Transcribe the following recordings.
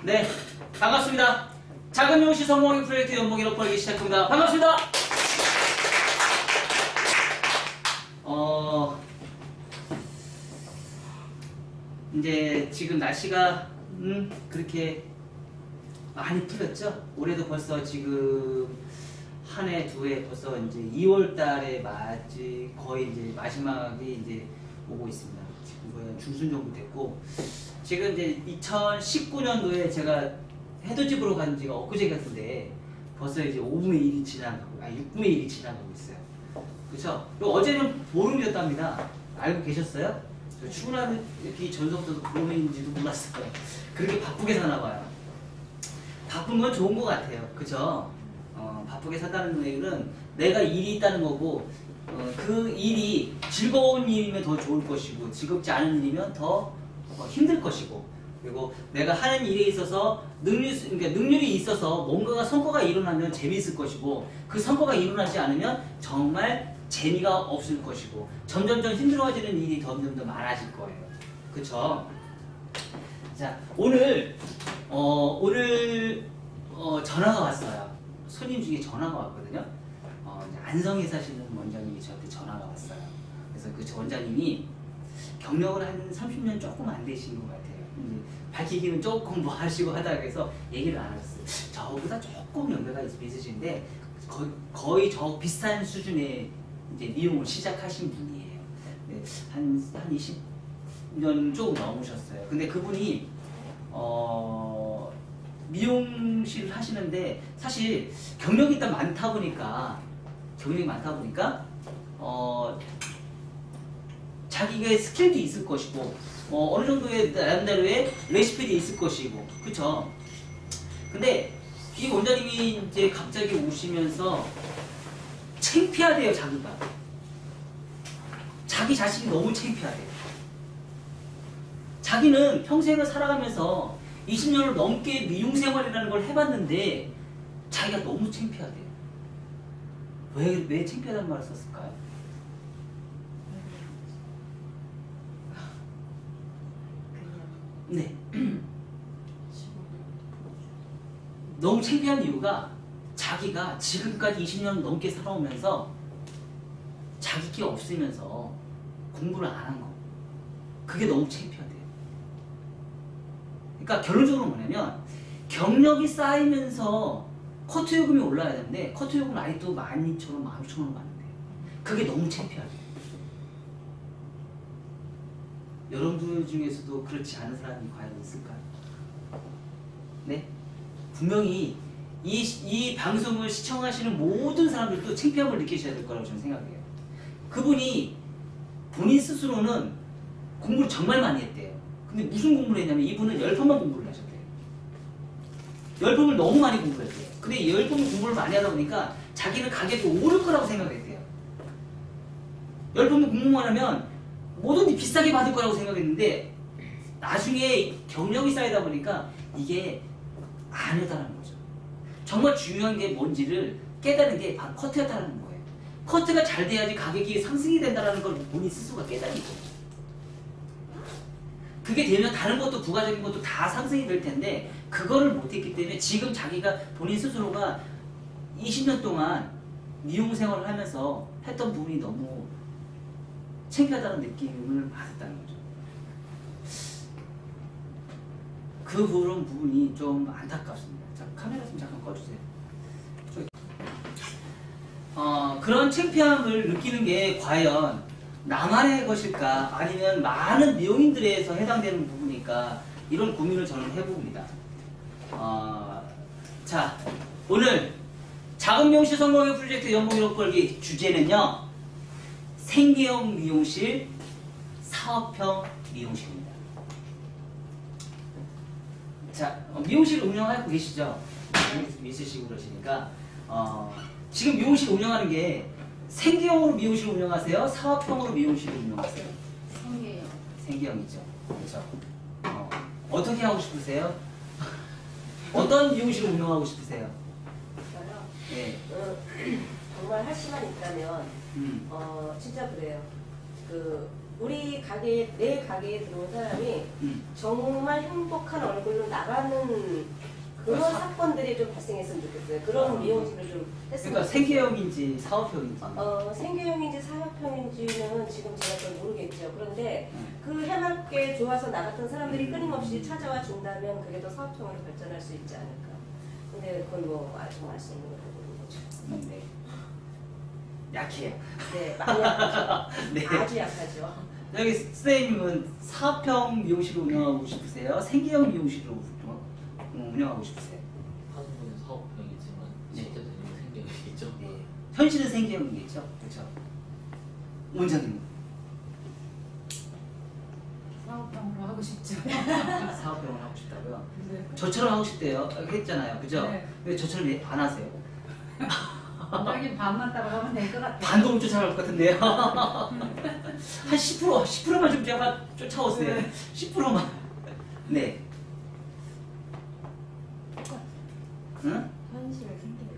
네, 반갑습니다. 작은 미용실 성공하기 프로젝트 연봉 1억 벌기 시작합니다. 반갑습니다. 이제 지금 날씨가 그렇게 많이 풀렸죠? 올해도 벌써 지금 한 해, 두 해 벌써 이제 2월 달에 거의 이제 마지막이 이제 오고 있습니다. 지금 거의 중순 정도 됐고, 지금 이제 2019년도에 제가 해돋집으로 간 지가 엊그제 같은데 벌써 이제 5분의 1이 지나가고, 6분의 1이 지나가고 있어요. 그쵸? 그리고 어제는 보름이었답니다. 알고 계셨어요? 저 출근하는 이 전서부터 보름인지도 몰랐어요. 그렇게 바쁘게 사나봐요. 바쁜 건 좋은 것 같아요. 그쵸? 바쁘게 산다는 얘기는 내가 일이 있다는 거고, 그 일이 즐거운 일이면 더 좋을 것이고, 즐겁지 않은 일이면 더 힘들 것이고, 그리고 내가 하는 일에 있어서 능률이 있어서 뭔가가 성과가 일어나면 재미있을 것이고, 그 성과가 일어나지 않으면 정말 재미가 없을 것이고, 점점점 힘들어지는 일이 점점 더 많아질 거예요. 그쵸? 자, 오늘 전화가 왔어요. 손님 중에 전화가 왔거든요. 안성에 사시는 원장님이 저한테 전화가 왔어요. 그래서 그 원장님이 경력을 한 30년 조금 안 되신 것 같아요. 이제 밝히기는 조금 뭐 하시고 하다가 그래서 얘기를 안 하셨어요. 저보다 조금 연배가 있으신데 거의 저 비슷한 수준의 이제 미용을 시작하신 분이에요. 네, 한 20년 조금 넘으셨어요. 근데 그분이 미용실을 하시는데 사실 경력이 일단 많다 보니까 자기의 스킬도 있을 것이고, 어느 정도의 나름대로의 레시피도 있을 것이고, 그쵸? 근데 이 원장님이 이제 갑자기 오시면서 창피하대요. 자기 자신이 너무 창피하대요. 자기는 평생을 살아가면서 20년을 넘게 미용생활이라는 걸 해봤는데 자기가 너무 창피하대요. 왜 창피하다는 말을 썼을까요? 네. 너무 창피한 이유가 자기가 지금까지 20년 넘게 살아오면서 자기 게 없으면서 공부를 안 한 거. 그게 너무 창피하대요. 그러니까 결론적으로 뭐냐면 경력이 쌓이면서 커트 요금이 올라야 되는데 커트 요금은 아직도 12,000원, 16,000원 받는데 그게 너무 창피하대요. 여러분들 중에서도 그렇지 않은 사람이 과연 있을까요? 네? 분명히 이 방송을 시청하시는 모든 사람들도 창피함을 느끼셔야 될 거라고 저는 생각해요. 그분이 본인 스스로는 공부를 정말 많이 했대요. 근데 무슨 공부를 했냐면 이분은 10번만 공부를 하셨대요. 10번을 너무 많이 공부를 했대요. 근데 10번 공부를 많이 하다 보니까 자기는 가격이 오를 거라고 생각했대요. 10번 공부만 하면 뭐든지 비싸게 받을 거라고 생각했는데 나중에 경력이 쌓이다 보니까 이게 아니었다는 거죠. 정말 중요한 게 뭔지를 깨달은 게 바로 커트였다는 거예요. 커트가 잘 돼야지 가격이 상승이 된다는 걸 본인 스스로가 깨달은 거예요. 그게 되면 다른 것도 부가적인 것도 다 상승이 될 텐데 그거를 못했기 때문에 지금 자기가 본인 스스로가 20년 동안 미용 생활을 하면서 했던 부분이 너무 창피하다는 느낌을 받았다는 거죠. 그런 부분이 좀 안타깝습니다. 자, 카메라 좀 잠깐 꺼주세요. 그런 창피함을 느끼는 게 과연 나만의 것일까 아니면 많은 미용인들에서 해당되는 부분일까 이런 고민을 저는 해봅니다. 자, 오늘 작은 미용실 성공의 프로젝트 연봉 1억 벌기 주제는요, 생계형 미용실, 사업형 미용실입니다. 자, 미용실 운영하고 계시죠? 있으시고 그러시니까 지금 미용실 운영하는 게 생계형으로 미용실 운영하세요? 사업형으로 미용실을 운영하세요? 생계형. 생계형이죠. 그렇죠? 어떻게 하고 싶으세요? 어떤 미용실을 운영하고 싶으세요? 저요? 네. 정말 할 수만 있다면 진짜 그래요. 우리 가게, 내 가게에 들어온 사람이 정말 행복한 얼굴로 나가는 그런 그러니까 사건들이 좀 발생했으면 좋겠어요. 그런 미용실을 좀 했으면 그러니까 좋겠어요. 생계형인지 사업형인지. 생계형인지 사업형인지는 지금 제가 잘 모르겠죠. 그런데 그 해맑게 좋아서 나갔던 사람들이 끊임없이 찾아와 준다면 그게 더 사업형으로 발전할 수 있지 않을까. 근데 그건 뭐 아직 알 수 있는 건 모르는 거죠. 네. 약해요. 네, 많이 약하죠. 네. 아주 약하죠. 여기 선생님은 사업형 미용실을 운영하고 싶으세요? 생계형 미용실을 운영하고 싶으세요? 사진은 사업형이지만 네. 실제는 생계형이겠죠. 네. 현실은 생계형이겠죠? 그렇죠? 원장님 사업형으로 하고 싶죠. 사업형을 하고 싶다고요? 네. 저처럼 하고 싶대요. 했잖아요. 그죠? 네. 왜 저처럼 왜 안 하세요? 원장님 반만 따라가면 될 것 같아요. 반동을 쫓아갈 것 같은데요. 한 10%만 좀 쫓아오세요. 네. 10%만. 네. 응? 현실을 생기는.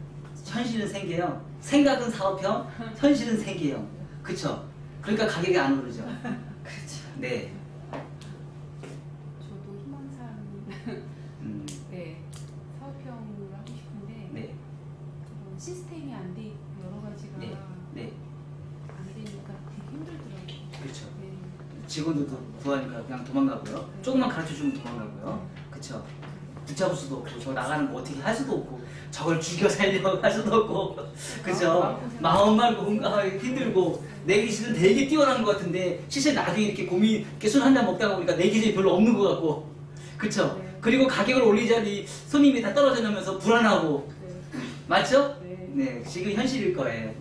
현실은 생계형, 생각은 사업형, 현실은 생계형. 그쵸? 그러니까 가격이 안 오르죠. 그렇죠. 네. 저도 희망사항 네 사업형으로 하고 싶은데 네. 그런 시스템이 안 돼 있고 여러 가지가 네. 네. 안 되니까 되게 힘들더라고요. 그렇죠. 네. 직원들도 구하니까 그냥 도망가고요. 조금만 가르쳐주면 도망가고요. 그쵸? 붙잡을 수도 없고, 저 나가는 거 어떻게 할 수도 없고, 저걸 죽여 살려고 할 수도 없고, 그죠? 마음 말고 뭔가 힘들고, 내 기질은 되게 뛰어난 것 같은데, 실제 나중에 이렇게 이렇게 술 한잔 먹다가 보니까 내 기질이 별로 없는 것 같고, 그쵸? 네. 그리고 가격을 올리자니 손님이 다 떨어져 나면서 불안하고, 네. 맞죠? 네. 네, 지금 현실일 거예요.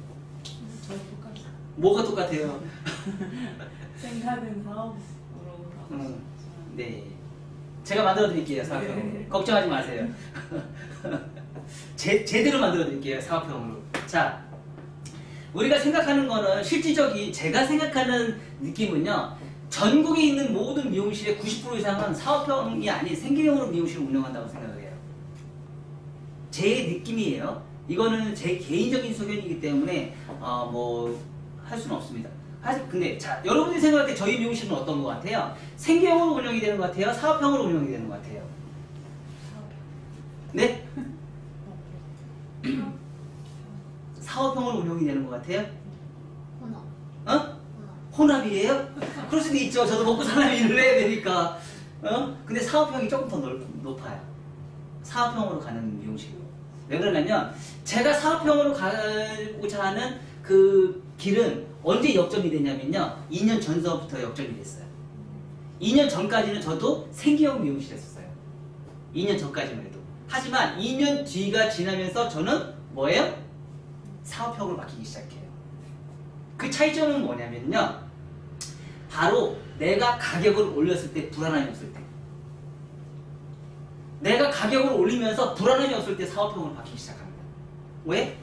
저희 똑같이 뭐가 똑같아요? 생각은 사업으로 하고 싶죠. 네. 제가 만들어 드릴게요, 사업형으로. 네. 걱정하지 마세요. 제대로 만들어 드릴게요, 사업형으로. 자, 우리가 생각하는 거는 실질적인, 제가 생각하는 느낌은요, 전국에 있는 모든 미용실의 90% 이상은 사업형이 아닌 생계형으로 미용실을 운영한다고 생각을 해요. 제 느낌이에요. 이거는 제 개인적인 소견이기 때문에, 할 수는 없습니다. 근데 자, 여러분들이 생각할 때 저희 미용실은 어떤 것 같아요? 생계형으로 운영이 되는 것 같아요? 사업형으로 운영이 되는 것 같아요? 네? 사업형으로 운영이 되는 것 같아요? 혼합. 어? 혼합이에요? 그럴 수도 있죠. 저도 먹고 사는 일을 해야 되니까. 근데 사업형이 조금 더 높아요. 사업형으로 가는 미용실이요. 왜 그러냐면 제가 사업형으로 가고자 하는 그 길은 언제 역점이 되냐면요. 2년 전서부터 역점이 됐어요. 2년 전까지는 저도 생계형 미용실이었어요. 2년 전까지만 해도. 하지만 2년 뒤가 지나면서 저는 뭐예요? 사업형으로 바뀌기 시작해요. 그 차이점은 뭐냐면요. 바로 내가 가격을 올렸을 때 불안함이 없을 때. 내가 가격을 올리면서 불안함이 없을 때 사업형으로 바뀌기 시작합니다. 왜?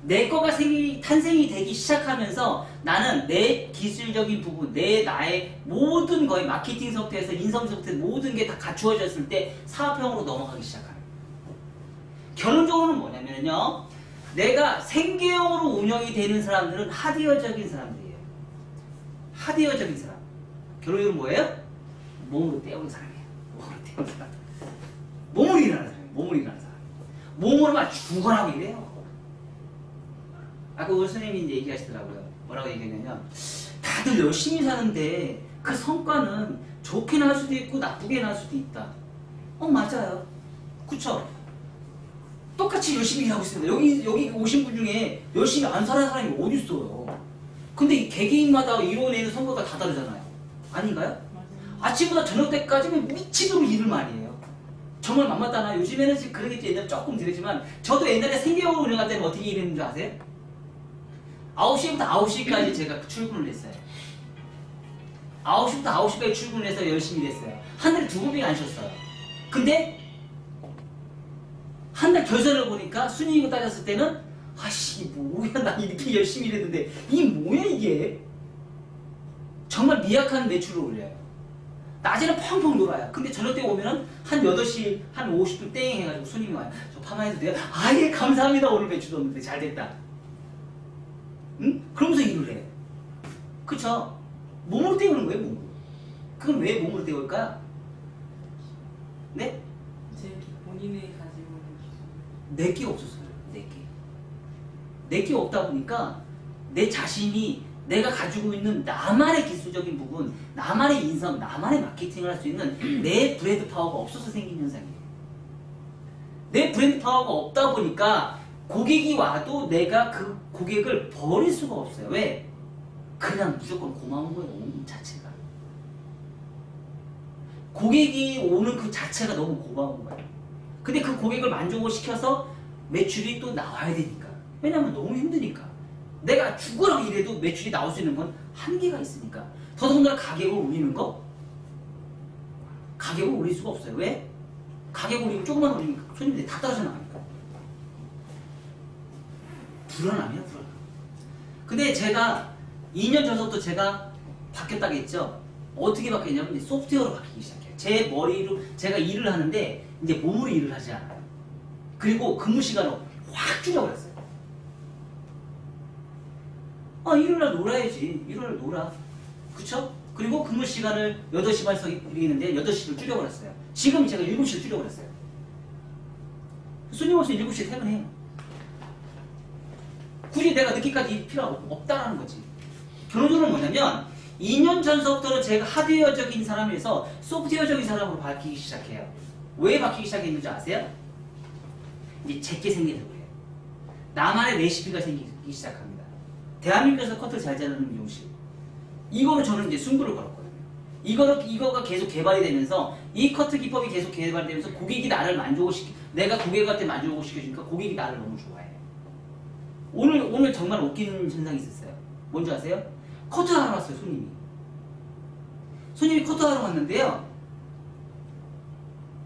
내 거가 탄생이 되기 시작하면서 나는 내 기술적인 부분, 나의 모든 거의 마케팅서부터 해서 인성서부터 해서 모든 게 다 갖추어졌을 때 사업형으로 넘어가기 시작합니다. 결론적으로는 뭐냐면요. 내가 생계형으로 운영이 되는 사람들은 하드웨어적인 사람들이에요. 하드웨어적인 사람. 결론적으로 뭐예요? 몸으로 때우는 사람이에요. 몸으로 때우는 사람. 몸으로 일하는 사람이에요. 몸으로 일하는 사람. 몸으로만 죽어라고 이래요. 아까 우리 선생님이 이제 얘기하시더라고요. 뭐라고 얘기했냐면 다들 열심히 사는데 그 성과는 좋게 나올 수도 있고 나쁘게 나올 수도 있다. 맞아요. 그쵸? 똑같이 열심히 일하고 있습니다. 여기 오신 분 중에 열심히 안 사는 사람이 어디 있어요? 근데 이 개개인마다 이뤄내는 성과가 다 다르잖아요. 아닌가요? 맞아요. 아침부터 저녁 때까지는 미치도록 일을 많이 해요. 정말 만만하나? 요즘에는 지금 그러겠지. 옛날에 조금 들었지만 저도 옛날에 생계형으로 운영할 때는 어떻게 일했는지 아세요? 9시부터 9시까지 제가 출근을 했어요. 9시부터 9시까지 출근을 해서 열심히 일했어요. 한 달에 2번밖에 안 쉬었어요. 근데 한 달 결산을 보니까 순이익을 따졌을 때는 아씨 뭐야 나 이렇게 열심히 일했는데 이 뭐야 이게 정말 미약한 매출을 올려요. 낮에는 펑펑 놀아요. 근데 저녁 때 오면은 한 8시 한 50분 땡 해가지고 손님이 와요. 저 파마해도 돼요? 아예 감사합니다. 오늘 매출도 없는데 잘 됐다. 응? 그러면서 일을 해요. 그쵸? 몸으로 때우는 거예요, 몸으로. 그건 왜 몸으로 때울까? 네? 제 본인이 가지고 있는 기술. 내게 없었어요. 내게. 내게 없다 보니까 내 자신이 내가 가지고 있는 나만의 기술적인 부분, 나만의 인성, 나만의 마케팅을 할 수 있는 내 브랜드 파워가 없어서 생긴 현상이에요. 내 브랜드 파워가 없다 보니까 고객이 와도 내가 그 고객을 버릴 수가 없어요. 왜? 그냥 무조건 고마운 거예요. 오는 자체가. 고객이 오는 그 자체가 너무 고마운 거예요. 근데 그 고객을 만족을 시켜서 매출이 또 나와야 되니까. 왜냐면 너무 힘드니까. 내가 죽으라고 일해도 매출이 나올 수 있는 건 한계가 있으니까. 더더군다나 가격을 올리는 거? 가격을 올릴 수가 없어요. 왜? 가격을 올리면 조금만 올리면 손님들이 다 떨어져 나가니까. 불안함이야, 불안함. 근데 제가 2년 전부터 제가 바뀌었다고 했죠. 어떻게 바뀌었냐면 이제 소프트웨어로 바뀌기 시작해요. 제 머리로 제가 일을 하는데 이제 몸으로 일을 하지 않아요. 그리고 근무 시간을 확 줄여버렸어요. 아, 일요일날 놀아야지. 일요일날 놀아. 그쵸? 그리고 근무 시간을 8시 반에서 일했는데 8시를 줄여버렸어요. 지금 제가 7시를 줄여버렸어요. 손님 없으면 7시에 퇴근해요. 굳이 내가 늦게까지 필요 없다라는 거지. 결론적으로 뭐냐면 2년 전서부터는 제가 하드웨어적인 사람에서 소프트웨어적인 사람으로 바뀌기 시작해요. 왜 바뀌기 시작했는지 아세요? 이제 제게 생겨서 그래요. 나만의 레시피가 생기기 시작합니다. 대한민국에서 커트를 잘 자르는 미용실. 이거로 저는 이제 승부를 걸었거든요. 이거가 계속 개발이 되면서 이 커트 기법이 계속 개발되면서 고객이 나를 내가 고객한테 만족을 시켜주니까 고객이 나를 너무 좋아해요. 오늘 정말 웃긴 현상이 있었어요. 뭔지 아세요? 커트하러 왔어요, 손님이. 손님이 커트하러 왔는데요.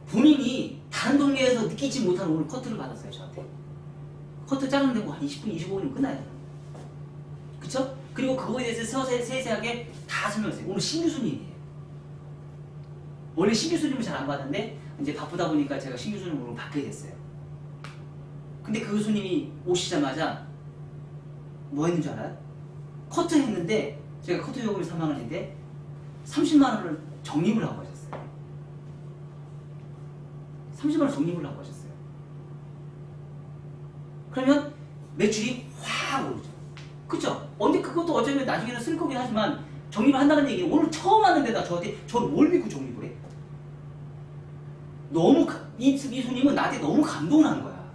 본인이 다른 동네에서 느끼지 못한 오늘 커트를 받았어요, 저한테. 커트 자르는 데고 한 20분, 25분이면 끝나요. 그쵸? 그리고 그거에 대해서 세세하게 다 설명했어요. 오늘 신규 손님이에요. 원래 신규 손님을 잘 안 받는데 이제 바쁘다 보니까 제가 신규 손님으로 바뀌게 됐어요. 근데 그 손님이 오시자마자 뭐 했는 줄 알아요? 커트 했는데 제가 커트 요금이 3만 원인데 30만 원을 적립을 하고 하셨어요. 30만 원 적립을 하고 하셨어요. 그러면 매출이 확 오르죠. 그쵸? 근데 그것도 어쩌면 나중에는 쓸 거긴 하지만 적립을 한다는 얘기는 오늘 처음 왔는데다 저한테 저를 뭘 믿고 적립을 해? 너무 이 손님은 나한테 너무 감동을 한 거야.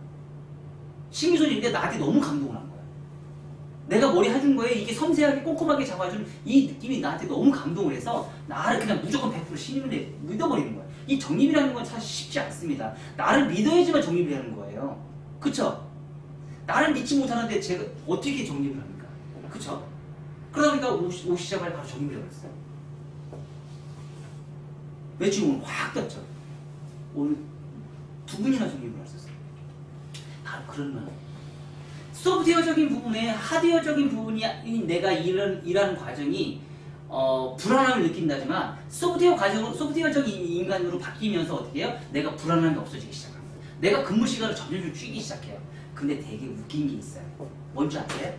신규 손님인데 나한테 너무 감동을 한 거야. 내가 머리 해준 거에 이게 섬세하게 꼼꼼하게 잡아준 이 느낌이 나한테 너무 감동을 해서 나를 그냥 무조건 100% 신임을 믿어버리는 거야. 이 적립이라는 건 사실 쉽지 않습니다. 나를 믿어야지만 적립을 하는 거예요. 그쵸? 나를 믿지 못하는데 제가 어떻게 적립을 합니까? 그쵸? 그러다 보니까 오시자마자 바로 적립을 해버렸어요. 매출이 오늘 확 떴죠. 오늘 2분이나 적립을 하셨어요. 바로 그런 소프트웨어적인 부분에 하드웨어적인 부분이 내가 일하는 과정이 불안함을 느낀다지만 소프트웨어적인 인간으로 바뀌면서 어떻게 해요? 내가 불안함이 없어지기 시작합니다. 내가 근무 시간을 점점 줄이기 시작해요. 근데 되게 웃긴 게 있어요. 뭔지 아세요?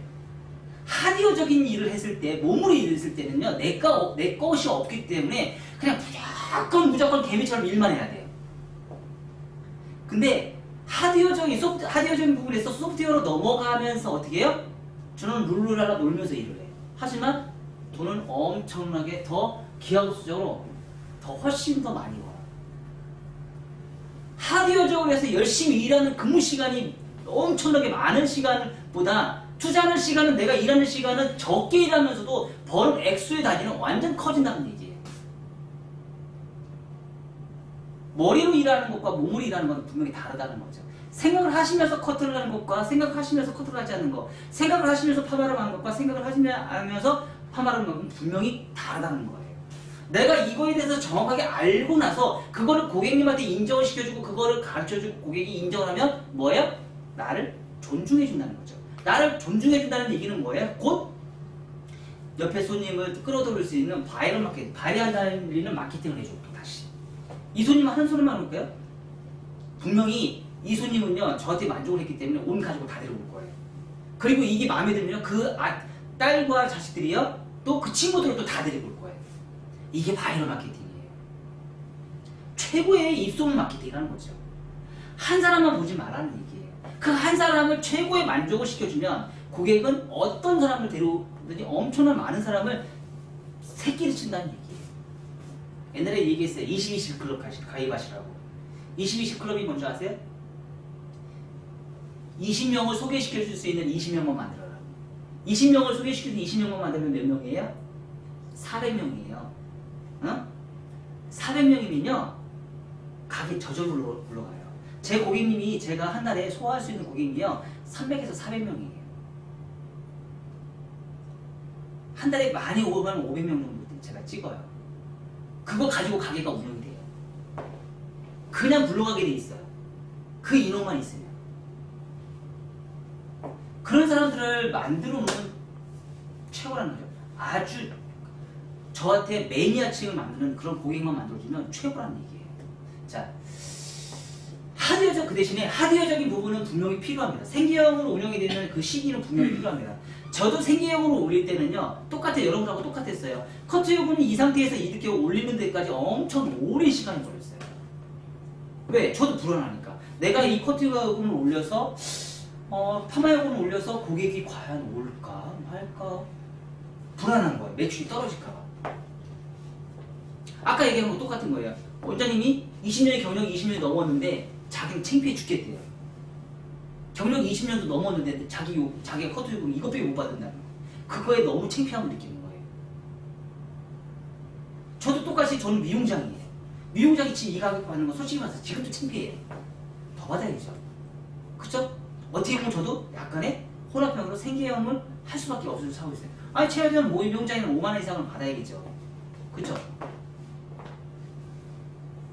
하드웨어적인 일을 했을 때, 몸으로 일을 했을 때는요, 내 것이 없기 때문에 그냥 무조건 개미처럼 일만 해야 돼요. 근데 하드웨어적인 부분에서 소프트웨어로 넘어가면서 어떻게 해요? 저는 룰루랄라 놀면서 일을 해요. 하지만 돈은 엄청나게 더 기하급수적으로 훨씬 더 많이 와요. 하드웨어적으로 해서 열심히 일하는 근무 시간이 엄청나게 많은 시간보다 투자하는 시간은 내가 일하는 시간은 적게 일하면서도 버는 액수의 단위는 완전 커진다는 얘기예요. 머리로 일하는 것과 몸으로 일하는 건 분명히 다르다는 거죠. 생각을 하시면서 커트를 하는 것과 생각하시면서 커트를 하지 않는 것, 생각을 하시면서 파마를 하는 것과 생각을 하시면서 파마를 하는 것은 분명히 다르다는 거예요. 내가 이거에 대해서 정확하게 알고 나서 그거를 고객님한테 인정을 시켜주고 그거를 가르쳐주고 고객이 인정을 하면 뭐예요? 나를 존중해준다는 거죠. 나를 존중해준다는 얘기는 뭐예요? 곧 옆에 손님을 끌어들일 수 있는 바이럴 마케팅을 해줘. 다시 이 손님 하는 소리만 볼까요? 분명히 이 손님은요 저한테 만족을 했기 때문에 온 가족을 다 데려올 거예요. 그리고 이게 마음에 들면 그 딸과 자식들이요 또 그 친구들을 또 다 데리고 올 거예요. 이게 바이럴 마케팅이에요. 최고의 입소문 마케팅이라는 거죠. 한 사람만 보지 말라는 얘기예요. 그 한 사람을 최고의 만족을 시켜주면 고객은 어떤 사람을 데려오든지 엄청난 많은 사람을 새끼를 친다는 얘기예요. 옛날에 얘기했어요. 22시 클럽 가입하시라고. 22시 클럽이 뭔지 아세요? 20명을 소개시켜줄 수 있는 20명만 만들어라. 20명을 소개시켜준 20명만 만들면 몇 명이에요? 400명이에요. 어? 400명이면요 가게 저절로 올라가요. 제 고객님이 제가 한 달에 소화할 수 있는 고객님이요 300에서 400명이에요. 한 달에 많이 오면 500명 정도 제가 찍어요. 그거 가지고 가게가 운영이 돼요. 그냥 굴러가게 돼 있어요. 그 인원만 있으면. 그런 사람들을 만들어 놓은 최고라는 거죠. 아주 저한테 매니아층을 만드는 그런 고객만 만들어주면 최고라는 얘기예요. 자, 하드웨어적 그 대신에 하드웨어적인 부분은 분명히 필요합니다. 생계형으로 운영이 되는 그 시기는 분명히 필요합니다. 저도 생계형으로 올릴 때는요 똑같아요. 여러분하고 똑같았어요. 커트 요금은 이 상태에서 이렇게 올리는 데까지 엄청 오랜 시간이 걸렸어요. 왜? 저도 불안하니까. 내가 이 커트 요금을 올려서 파마 요금을 올려서 고객이 과연 올까 말까 불안한 거예요. 매출이 떨어질까 봐. 아까 얘기한 거 똑같은 거예요. 원장님이 20년의 경력이 20년이 넘었는데 자기는 창피해 죽겠대요. 경력 20년도 넘었는데 자기가 커트 요금 이것밖에 못 받는다는 거. 그거에 너무 창피함을 느끼는 거예요. 저도 똑같이 저는 미용장이에요. 미용장이 지금 이 가격 받는 거 솔직히 말해서 지금도 창피해요. 더 받아야죠. 그쵸? 어떻게 보면 저도 약간의 혼합형으로 생계형을 할 수밖에 없어서 사고 있어요. 아니 최하면 모임 미용장이면 5만원 이상은 받아야겠죠. 그쵸?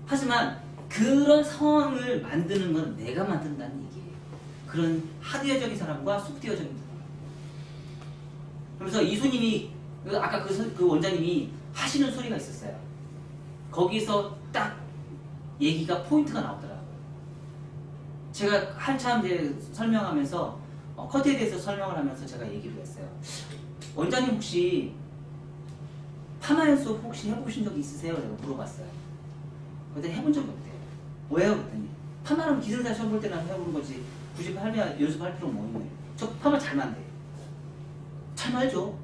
하지만 그런 상황을 만드는 건 내가 만든다는 얘기예요. 그런 하드웨어적인 사람과 소프트웨어적인 사람. 그래서 이 손님이 아까 그 원장님이 하시는 소리가 있었어요. 거기서 딱 얘기가 포인트가 나오더라고요. 제가 한참 이제 설명하면서 커트에 대해서 설명을 하면서 제가 얘기를 했어요. 원장님 혹시 파마 연습 혹시 해보신 적이 있으세요? 라고 물어봤어요. 그랬더니 해본 적이 없대요. 왜요? 그랬더니 파마는 기술사 시험 볼 때나 해보는 거지 굳이 연습할 필요가 뭐 있나요? 저 파마 잘 만돼요. 잘 말죠.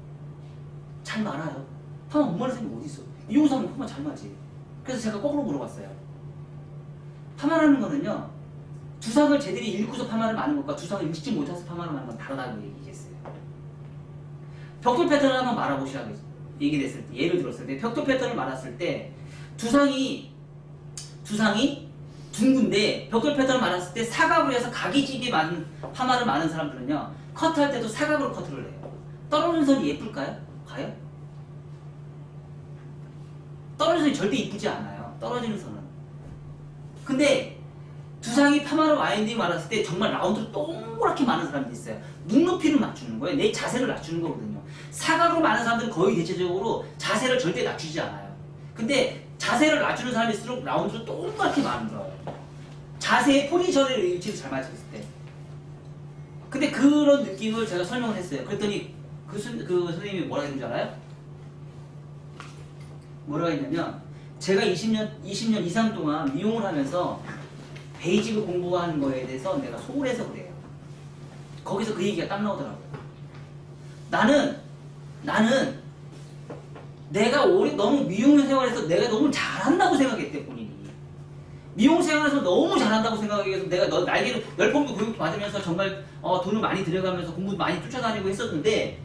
잘 말아요. 파마 못 마는 사람이 어디 있어? 미용사는 파마 잘 말지. 그래서 제가 거꾸로 물어봤어요. 파마라는 거는요 두상을 제대로 읽고서 파마를 마는 것과 두상을 읽지 못해서 파마를 마는 건 다르다고 얘기했어요. 벽돌 패턴을 한번 말아보시라고 얘기했을 때, 예를 들었을 때 벽돌 패턴을 말았을 때 두상이 둥근데 벽돌 패턴을 말았을 때 사각으로 해서 각이 지게 파마를 마는 사람들은요 커트할 때도 사각으로 커트를 해요. 떨어지는 선이 예쁠까요? 과연? 떨어지는 선이 절대 이쁘지 않아요. 떨어지는 선은. 근데 두상이 파마를 와인딩 말았을 때 정말 라운드로 동그랗게 마는 사람들이 있어요. 눈높이를 맞추는 거예요. 내 자세를 낮추는 거거든요. 사각으로 마는 사람들은 거의 대체적으로 자세를 절대 낮추지 않아요. 근데 자세를 낮추는 사람일수록 라운드로 동그랗게 마는 거예요. 자세의 포지션의 위치를 잘 맞췄을 때. 근데 그런 느낌을 제가 설명을 했어요. 그랬더니 그 선생님이 뭐라 했는지 알아요? 뭐라고 했냐면 제가 20년 이상 동안 미용을 하면서 베이직을 공부하는 거에 대해서 내가 소홀해서 그래요. 거기서 그 얘기가 딱 나오더라고요. 나는 내가 너무 미용 생활에서 내가 너무 잘한다고 생각했대 본인이. 미용 생활에서 너무 잘한다고 생각해서 내가 날개를 10번도 교육 받으면서 정말 돈을 많이 들여가면서 공부 많이 쫓아다니고 했었는데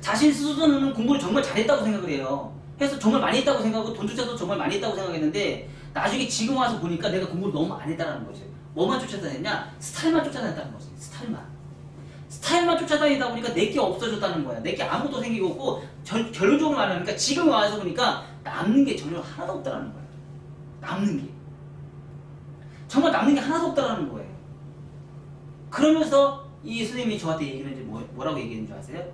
자신 스스로는 공부를 정말 잘했다고 생각을 해요. 해서 정말 많이 했다고 생각하고 돈 쫓아서 정말 많이 했다고 생각했는데 나중에 지금 와서 보니까 내가 공부를 너무 안 했다는 거지. 뭐만 쫓아다녔냐? 스타일만 쫓아다녔다는 거지. 스타일만 쫓아다니다 보니까 내게 없어졌다는 거야. 내게 아무것도 생기고 없고 결론적으로 말하니까 지금 와서 보니까 남는 게 전혀 하나도 없다는 거야. 남는 게. 정말 남는 게 하나도 없다는 거예요. 그러면서 이 선생님이 저한테 얘기를 이제 뭐라고 얘기했는 줄 아세요?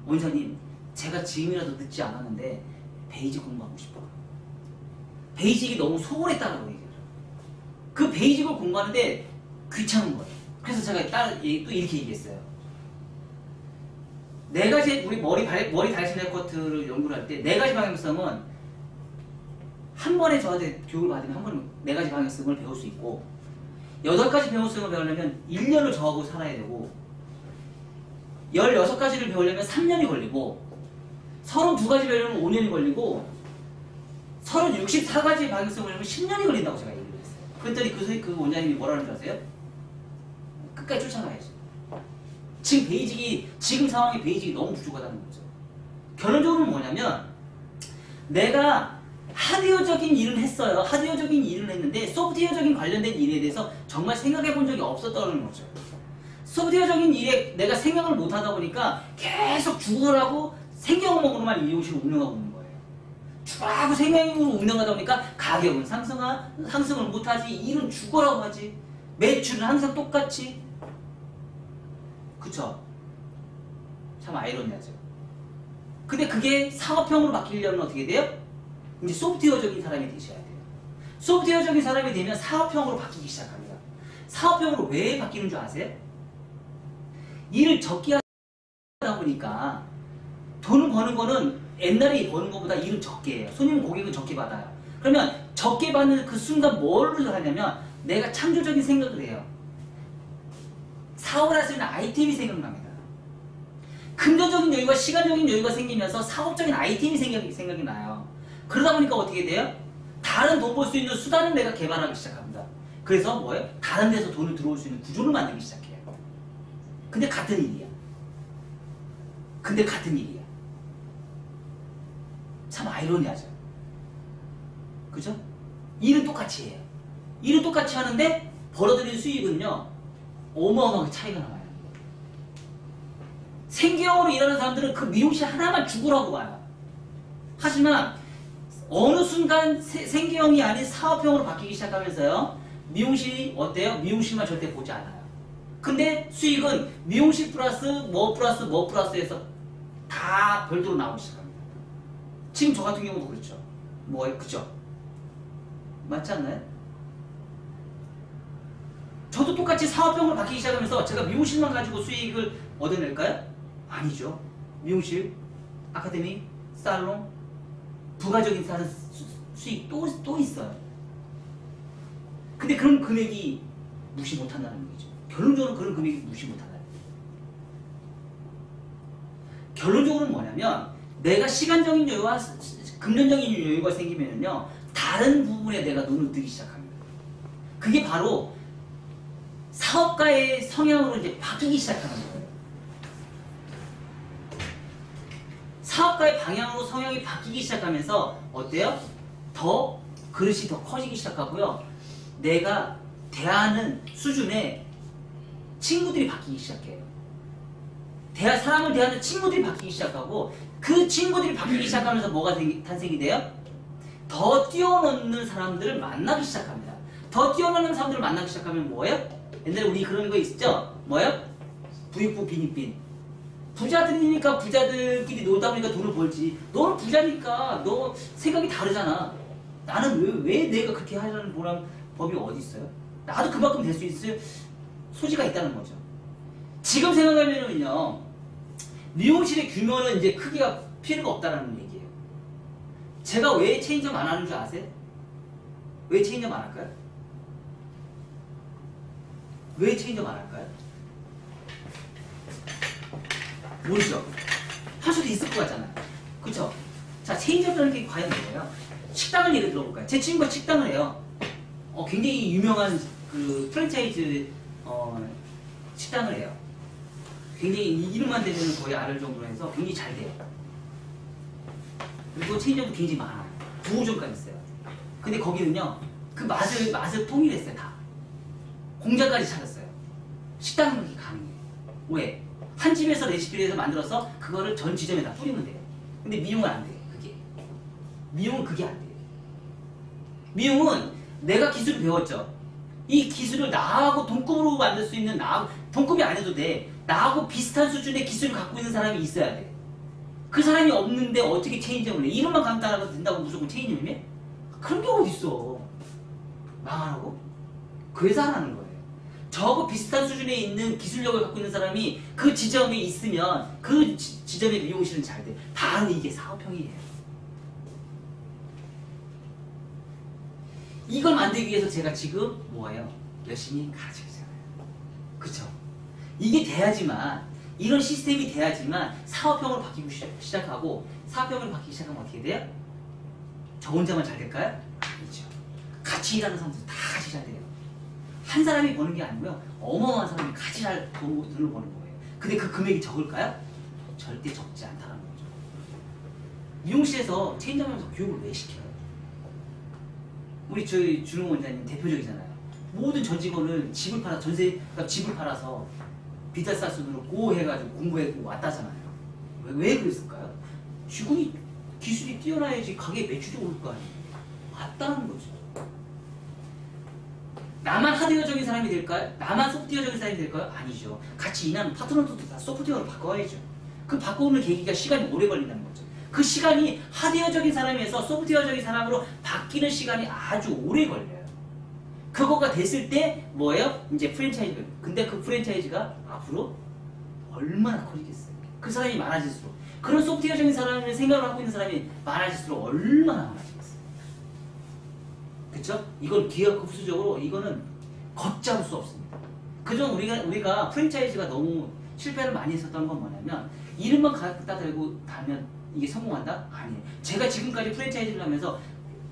원장님, 제가 지금이라도 늦지 않았는데 베이직 공부하고 싶어. 베이직이 너무 소홀했다고 얘기해요. 그 베이직을 공부하는데 귀찮은 거예요. 그래서 제가 또 이렇게 얘기했어요. 내가 우리 머리 다이슨 헤어커트를 연구를 할 때 4가지 방향성은 한 번에 저한테 교육을 받으면 한 번에 4가지 방향성을 배울 수 있고 8가지 방향성을 배우려면 1년을 저하고 살아야 되고 16가지를 배우려면 3년이 걸리고 32가지 배우려면 5년이 걸리고 64가지 방향성을 배우려면 10년이 걸린다고 제가 얘기를 했어요. 그랬더니 그 원장님이 뭐라는 줄 아세요? 끝까지 쫓아가야지. 지금 상황에 베이직이 너무 부족하다는 거죠. 결론적으로는 뭐냐면 내가 하드웨어적인 일은 했어요. 하드웨어적인 일은 했는데 소프트웨어적인 관련된 일에 대해서 정말 생각해 본 적이 없었다는 거죠. 소프트웨어적인 일에 내가 생각을 못 하다 보니까 계속 죽으라고 생경험으로만 이 미용실을 운영하고 있는 거예요. 죽으라고 생경험으로 운영하다 보니까 가격은 상승을 못하지, 일은 죽으라고 하지, 매출은 항상 똑같이. 그쵸? 참 아이러니하죠. 근데 그게 사업형으로 바뀌려면 어떻게 돼요? 이제 소프트웨어적인 사람이 되셔야 돼요. 소프트웨어적인 사람이 되면 사업형으로 바뀌기 시작합니다. 사업형으로 왜 바뀌는 줄 아세요? 일을 적게 하다 보니까 돈을 버는 거는 옛날에 버는 것보다 일은 적게 해요. 손님 고객은 적게 받아요. 그러면 적게 받는 그 순간 뭘 하냐면 내가 창조적인 생각을 해요. 사업을 할 수 있는 아이템이 생각납니다. 금전적인 여유와 시간적인 여유가 생기면서 사업적인 아이템이 생각이 나요. 그러다 보니까 어떻게 돼요? 다른 돈 벌 수 있는 수단을 내가 개발하기 시작합니다. 그래서 뭐예요? 다른 데서 돈을 들어올 수 있는 구조를 만들기 시작해요. 근데 같은 일이야. 참 아이러니하죠. 그죠? 일은 똑같이 해요. 일은 똑같이 하는데 벌어들이는 수익은요 어마어마하게 차이가 나와요. 생계형으로 일하는 사람들은 그 미용실 하나만 죽으라고 봐요. 하지만 어느 순간 생계형이 아닌 사업형으로 바뀌기 시작하면서요 미용실이 어때요? 미용실만 절대 보지 않아요. 근데 수익은 미용실 플러스 뭐 플러스에서 다 별도로 나오기 시작합니다. 지금 저 같은 경우도 그렇죠. 뭐예요? 그죠? 맞지 않나요? 저도 똑같이 사업형으로 바뀌기 시작하면서 제가 미용실만 가지고 수익을 얻어낼까요? 아니죠. 미용실, 아카데미, 살롱, 부가적인 다른 수익 또 있어요. 근데 그런 금액이 무시 못한다는 얘기죠. 결론적으로 그런 금액이 무시 못한다. 결론적으로는 뭐냐면 내가 시간적인 여유와 금전적인 여유가 생기면요 다른 부분에 내가 눈을 뜨기 시작합니다. 그게 바로 사업가의 성향으로 이제 바뀌기 시작하는 거예요. 사업가의 방향으로 성향이 바뀌기 시작하면서 어때요? 더 그릇이 더 커지기 시작하고요. 내가 대하는 수준의 친구들이 바뀌기 시작해요. 사람을 대하는 친구들이 바뀌기 시작하고 그 친구들이 바뀌기 시작하면서 뭐가 탄생이 돼요? 더 뛰어넘는 사람들을 만나기 시작합니다. 더 뛰어넘는 사람들을 만나기 시작하면 뭐예요? 옛날에 우리 그런 거 있었죠? 뭐예요? 부익부 빈익빈. 부자들이니까 부자들끼리 놀다 보니까 돈을 벌지. 너는 부자니까 너 생각이 다르잖아. 나는 왜 내가 그렇게 하려는 법이 어디 있어요? 나도 그만큼 될 수 있을 소지가 있다는 거죠. 지금 생각하면은요, 미용실의 규모는 이제 크기가 필요가 없다는 얘기예요. 제가 왜 체인점 안 하는 줄 아세요? 왜 체인점 안 할까요? 왜 체인점 안 할까요? 모르죠? 할 수도 있을 것 같잖아요. 그쵸? 자, 체인점이라는 게 과연 뭐예요? 식당을 예를 들어볼까요? 제 친구가 식당을 해요. 굉장히 유명한 그 프랜차이즈 식당을 해요. 굉장히 이름만 대면 거의 알을 정도로 해서 굉장히 잘 돼요. 그리고 체인점도 굉장히 많아요. 9호점까지 있어요. 근데 거기는요, 그 맛을 통일했어요, 다. 공장까지 찾았어요. 식당은 그렇게 가능해요. 왜? 한 집에서 레시피를 해서 만들어서 그거를 전 지점에 다 뿌리면 돼요. 근데 미용은 안 돼요, 그게. 미용은 그게 안 돼요. 미용은 내가 기술을 배웠죠. 이 기술을 나하고 동급으로 만들 수 있는, 동급이 안 해도 돼. 나하고 비슷한 수준의 기술을 갖고 있는 사람이 있어야 돼. 그 사람이 없는데 어떻게 체인점을 해? 이름만 간단하고 된다고 무조건 체인점이 해? 그런 게 어딨어. 망하라고? 그래서 하라는 거예요. 저하고 비슷한 수준에 있는 기술력을 갖고 있는 사람이 그 지점에 있으면 그 지점의 미용실은 잘 돼. 바로 이게 사업형이에요. 이걸 만들기 위해서 제가 지금 뭐예요? 열심히 가르치고 있잖아요. 그쵸? 이게 돼야지만, 이런 시스템이 돼야지만 사업형으로 바뀌고 시작하고, 사업형으로 바뀌기 시작하면 어떻게 돼요? 저 혼자만 잘 될까요? 아니죠. 같이 일하는 사람들 다 같이 잘 돼요. 한 사람이 버는 게 아니고요. 어마어마한 사람이 같이 잘 돈을 버는 거예요. 근데 그 금액이 적을까요? 절대 적지 않다는 거죠. 미용실에서 체인점하면서 교육을 왜 시켜요? 우리 저희 준호 원장님 대표적이잖아요. 모든 전 직원을 집을 팔아 그러니까 집을 팔아서 비싸 돈으로 고 해가지고 공부해고 왔다잖아요. 왜 그랬을까요? 직원이 기술이 뛰어나야지 가게 매출이 올 거 아니에요. 맞다는 거죠. 나만 하드웨어적인 사람이 될까요? 나만 소프트웨어적인 사람이 될까요? 아니죠. 같이 일하는 파트너들도 다 소프트웨어로 바꿔야죠. 그 바꿔오는 계기가 시간이 오래 걸린다는 거죠. 그 시간이 하드웨어적인 사람에서 소프트웨어적인 사람으로 바뀌는 시간이 아주 오래 걸려요. 그거가 됐을 때 뭐예요? 이제 프랜차이즈. 근데 그 프랜차이즈가 앞으로 얼마나 커지겠어요? 그 사람이 많아질수록, 그런 소프트웨어적인 사람을 생각을 하고 있는 사람이 많아질수록 얼마나 많아지겠어요? 그쵸? 이건 기업 흡수적으로 이거는 걷잡을 수 없습니다. 그전 우리가 프랜차이즈가 너무 실패를 많이 했었던 건 뭐냐면, 이름만 갖다 대고 다면 이게 성공한다? 아니에요. 제가 지금까지 프랜차이즈를 하면서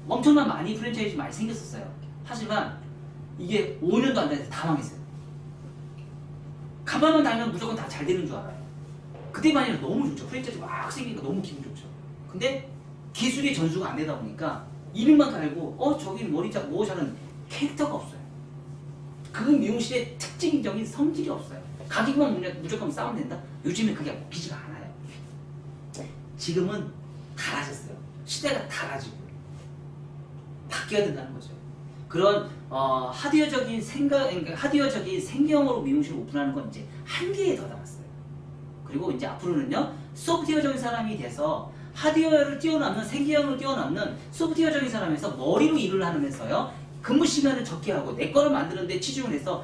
엄청난 많이 프랜차이즈 많이 생겼었어요. 하지만 이게 5년도 안 돼서 다 망했어요. 가만만 달면 무조건 다 잘 되는 줄 알아요. 그때만 해도 너무 좋죠. 프랜차이즈 막 생기니까 너무 기분 좋죠. 근데 기술이 전수가 안 되다 보니까 이름만 갈고 저기 머리작 뭐 잘하는 캐릭터가 없어요. 그 미용실의 특징적인 성질이 없어요. 가격만 무조건 싸우면 된다? 요즘엔 그게 먹히지가 않아요. 지금은 달라졌어요. 시대가 달라지고 바뀌어야 된다는 거죠. 그런 하드웨어적인 하드웨어적인 생경으로 미용실을 오픈하는 건 이제 한계에 더 남았어요. 그리고 이제 앞으로는요, 소프트웨어적인 사람이 돼서 하드웨어를 뛰어넘는, 생계형을 뛰어넘는 소프트웨어적인 사람에서 머리로 일을 하면서요, 근무 시간을 적게 하고 내 거를 만드는데 치중을 해서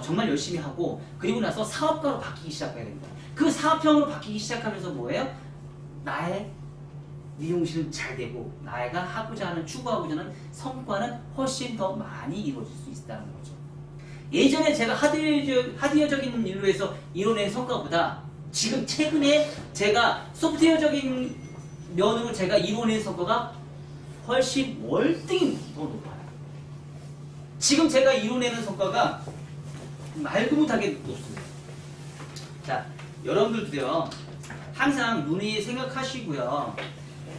정말 열심히 하고, 그리고 나서 사업가로 바뀌기 시작해야 됩니다. 그 사업형으로 바뀌기 시작하면서 뭐예요? 나의 미용실은 잘 되고 나가 하고자 하는, 추구하고자 하는 성과는 훨씬 더 많이 이루어질 수 있다는 거죠. 예전에 제가 하드웨어적인 일로 해서 이뤄낸 성과보다 지금 최근에 제가 소프트웨어적인 면으로 제가 이뤄낸 성과가 훨씬 월등히 더 높아요. 지금 제가 이뤄내는 성과가 말도 못하게 높습니다. 자, 여러분들도요, 항상 눈이 생각하시고요,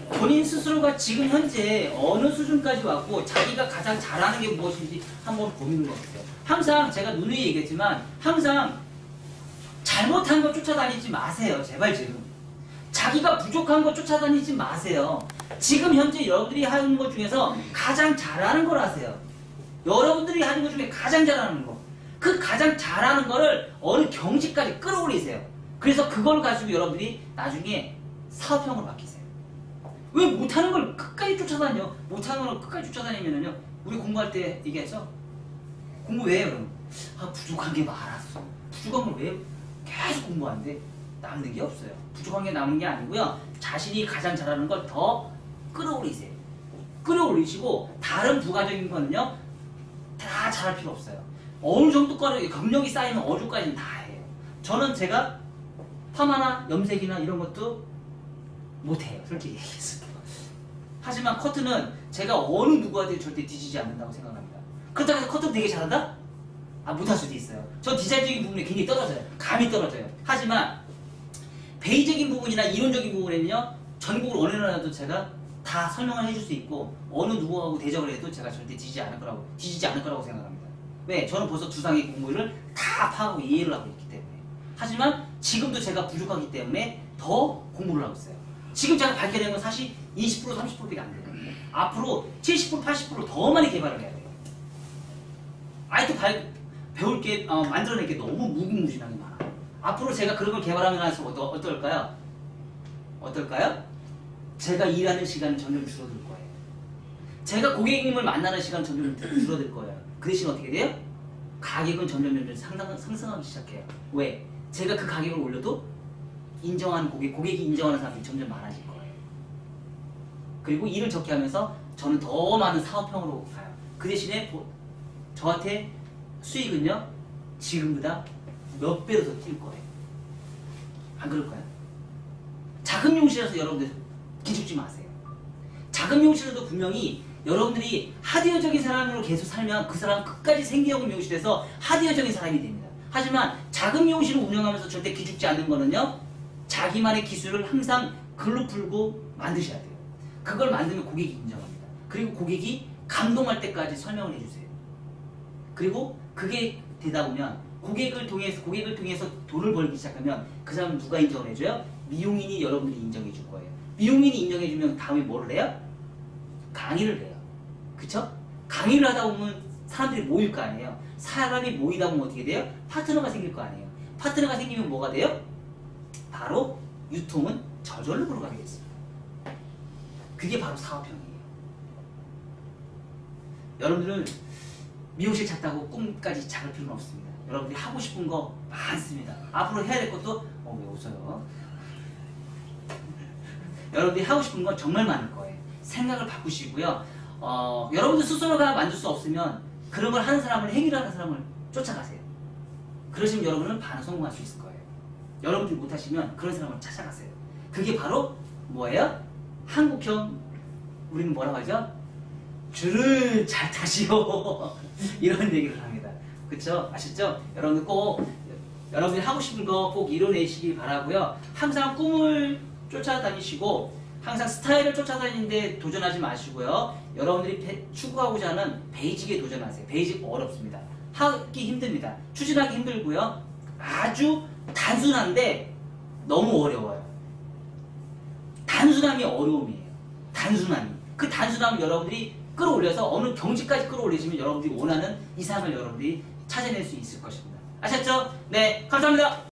본인 스스로가 지금 현재 어느 수준까지 왔고 자기가 가장 잘하는 게 무엇인지 한번 고민을 해보세요. 항상 제가 누누이 얘기했지만 항상 잘못한 거 쫓아다니지 마세요. 제발 지금. 자기가 부족한 거 쫓아다니지 마세요. 지금 현재 여러분들이 하는 것 중에서 가장 잘하는 걸 하세요. 여러분들이 하는 것 중에 가장 잘하는 거. 그 가장 잘하는 거를 어느 경지까지 끌어올리세요. 그래서 그걸 가지고 여러분들이 나중에 사업형으로 바뀌세요. 왜 못하는 걸 끝까지 쫓아다녀? 못하는 걸 끝까지 쫓아다니면요, 우리 공부할 때 얘기했죠? 공부 왜 해요? 그럼 부족한 게 많았어. 부족한 걸 왜 계속 공부하는데 남는 게 없어요. 부족한 게 남는 게 아니고요, 자신이 가장 잘하는 걸 더 끌어올리세요. 끌어올리시고 다른 부가적인 거는요 다 잘할 필요 없어요. 어느 정도까지 경력이 쌓이는 어조까지는 다 해요. 저는 제가 파마나 염색이나 이런 것도 못해요. 솔직히 얘기해서. 하지만 커트는 제가 어느 누구한테 절대 뒤지지 않는다고 생각합니다. 그렇다고 해서 커트는 되게 잘한다? 못할 수도 있어요. 저 디자인적인 부분에 굉장히 떨어져요. 감이 떨어져요. 하지만 베이적인 부분이나 이론적인 부분에는요, 전국을 어느 나라도 제가 다 설명을 해줄 수 있고 어느 누구하고 대적을 해도 제가 절대 뒤지지 않을 거라고 생각합니다. 왜? 저는 벌써 두상의 공부를 다 파악하고 이해를 하고 있기 때문에. 하지만 지금도 제가 부족하기 때문에 더 공부를 하고 있어요. 지금 제가 밝혀낸 건 사실 20% 30%밖에 안 돼요. 앞으로 70% 80% 더 많이 개발을 해야 돼요. 아직도 배울 게 만들어낼 게 너무 무궁무진하게 많아요. 앞으로 제가 그런 걸 개발하면 나서 어떨까요? 제가 일하는 시간은 점점 줄어들 거예요. 제가 고객님을 만나는 시간은 점점 줄어들 거예요. 그 대신 어떻게 돼요? 가격은 점점 상승하기 시작해요. 왜? 제가 그 가격을 올려도 인정하는 고객이 인정하는 사람이 점점 많아질 거예요. 그리고 일을 적게 하면서 저는 더 많은 사업형으로 가요. 그 대신에 저한테 수익은요 지금보다 몇 배로 더 뛸 거예요. 안 그럴까요? 작은 미용실에서 여러분들 기죽지 마세요. 작은 미용실에도 분명히 여러분들이 하드웨어적인 사람으로 계속 살면 그 사람 끝까지 생계형 미용실에서 하드웨어적인 사람이 됩니다. 하지만 작은 미용실을 운영하면서 절대 기죽지 않는 거는요, 자기만의 기술을 항상 글로 풀고 만드셔야 돼요. 그걸 만들면 고객이 인정합니다. 그리고 고객이 감동할 때까지 설명을 해주세요. 그리고 그게 되다 보면 고객을 통해서 돈을 벌기 시작하면 그 사람은 누가 인정을 해줘요? 미용인이 여러분들이 인정해 줄 거예요. 미용인이 인정해 주면 다음에 뭐를 해요? 강의를 해요. 그쵸? 강의를 하다 보면 사람들이 모일 거 아니에요. 사람이 모이다 보면 어떻게 돼요? 파트너가 생길 거 아니에요. 파트너가 생기면 뭐가 돼요? 바로 유통은 저절로 걸어가게 됐습니다. 그게 바로 사업형이에요. 여러분들은 미용실 찾다고 꿈까지 작을 필요는 없습니다. 여러분들이 하고 싶은 거 많습니다. 앞으로 해야 될 것도 왜 웃어요? 여러분들이 하고 싶은 건 정말 많을 거예요. 생각을 바꾸시고요. 여러분들 스스로가 만들 수 없으면 그런 걸 하는 사람을, 행위를 하는 사람을 쫓아가세요. 그러시면 여러분은 반은 성공할 수 있을 거예요. 여러분들이 못하시면 그런 사람을 찾아가세요. 그게 바로 뭐예요? 한국형, 우리는 뭐라고 하죠? 줄을 잘 타시오. 이런 얘기를 합니다. 그쵸? 아셨죠? 여러분들 꼭 여러분들이 하고 싶은 거 꼭 이뤄내시기 바라고요. 항상 꿈을 쫓아다니시고 항상 스타일을 쫓아다니는데 도전하지 마시고요. 여러분들이 추구하고자 하는 베이직에 도전하세요. 베이직 어렵습니다. 하기 힘듭니다. 추진하기 힘들고요. 아주 단순한데 너무 어려워요. 단순함이 어려움이에요. 단순함이. 그 단순함을 여러분들이 끌어올려서 어느 경지까지 끌어올리시면 여러분들이 원하는 이상을 여러분들이 찾아낼 수 있을 것입니다. 아셨죠? 네, 감사합니다.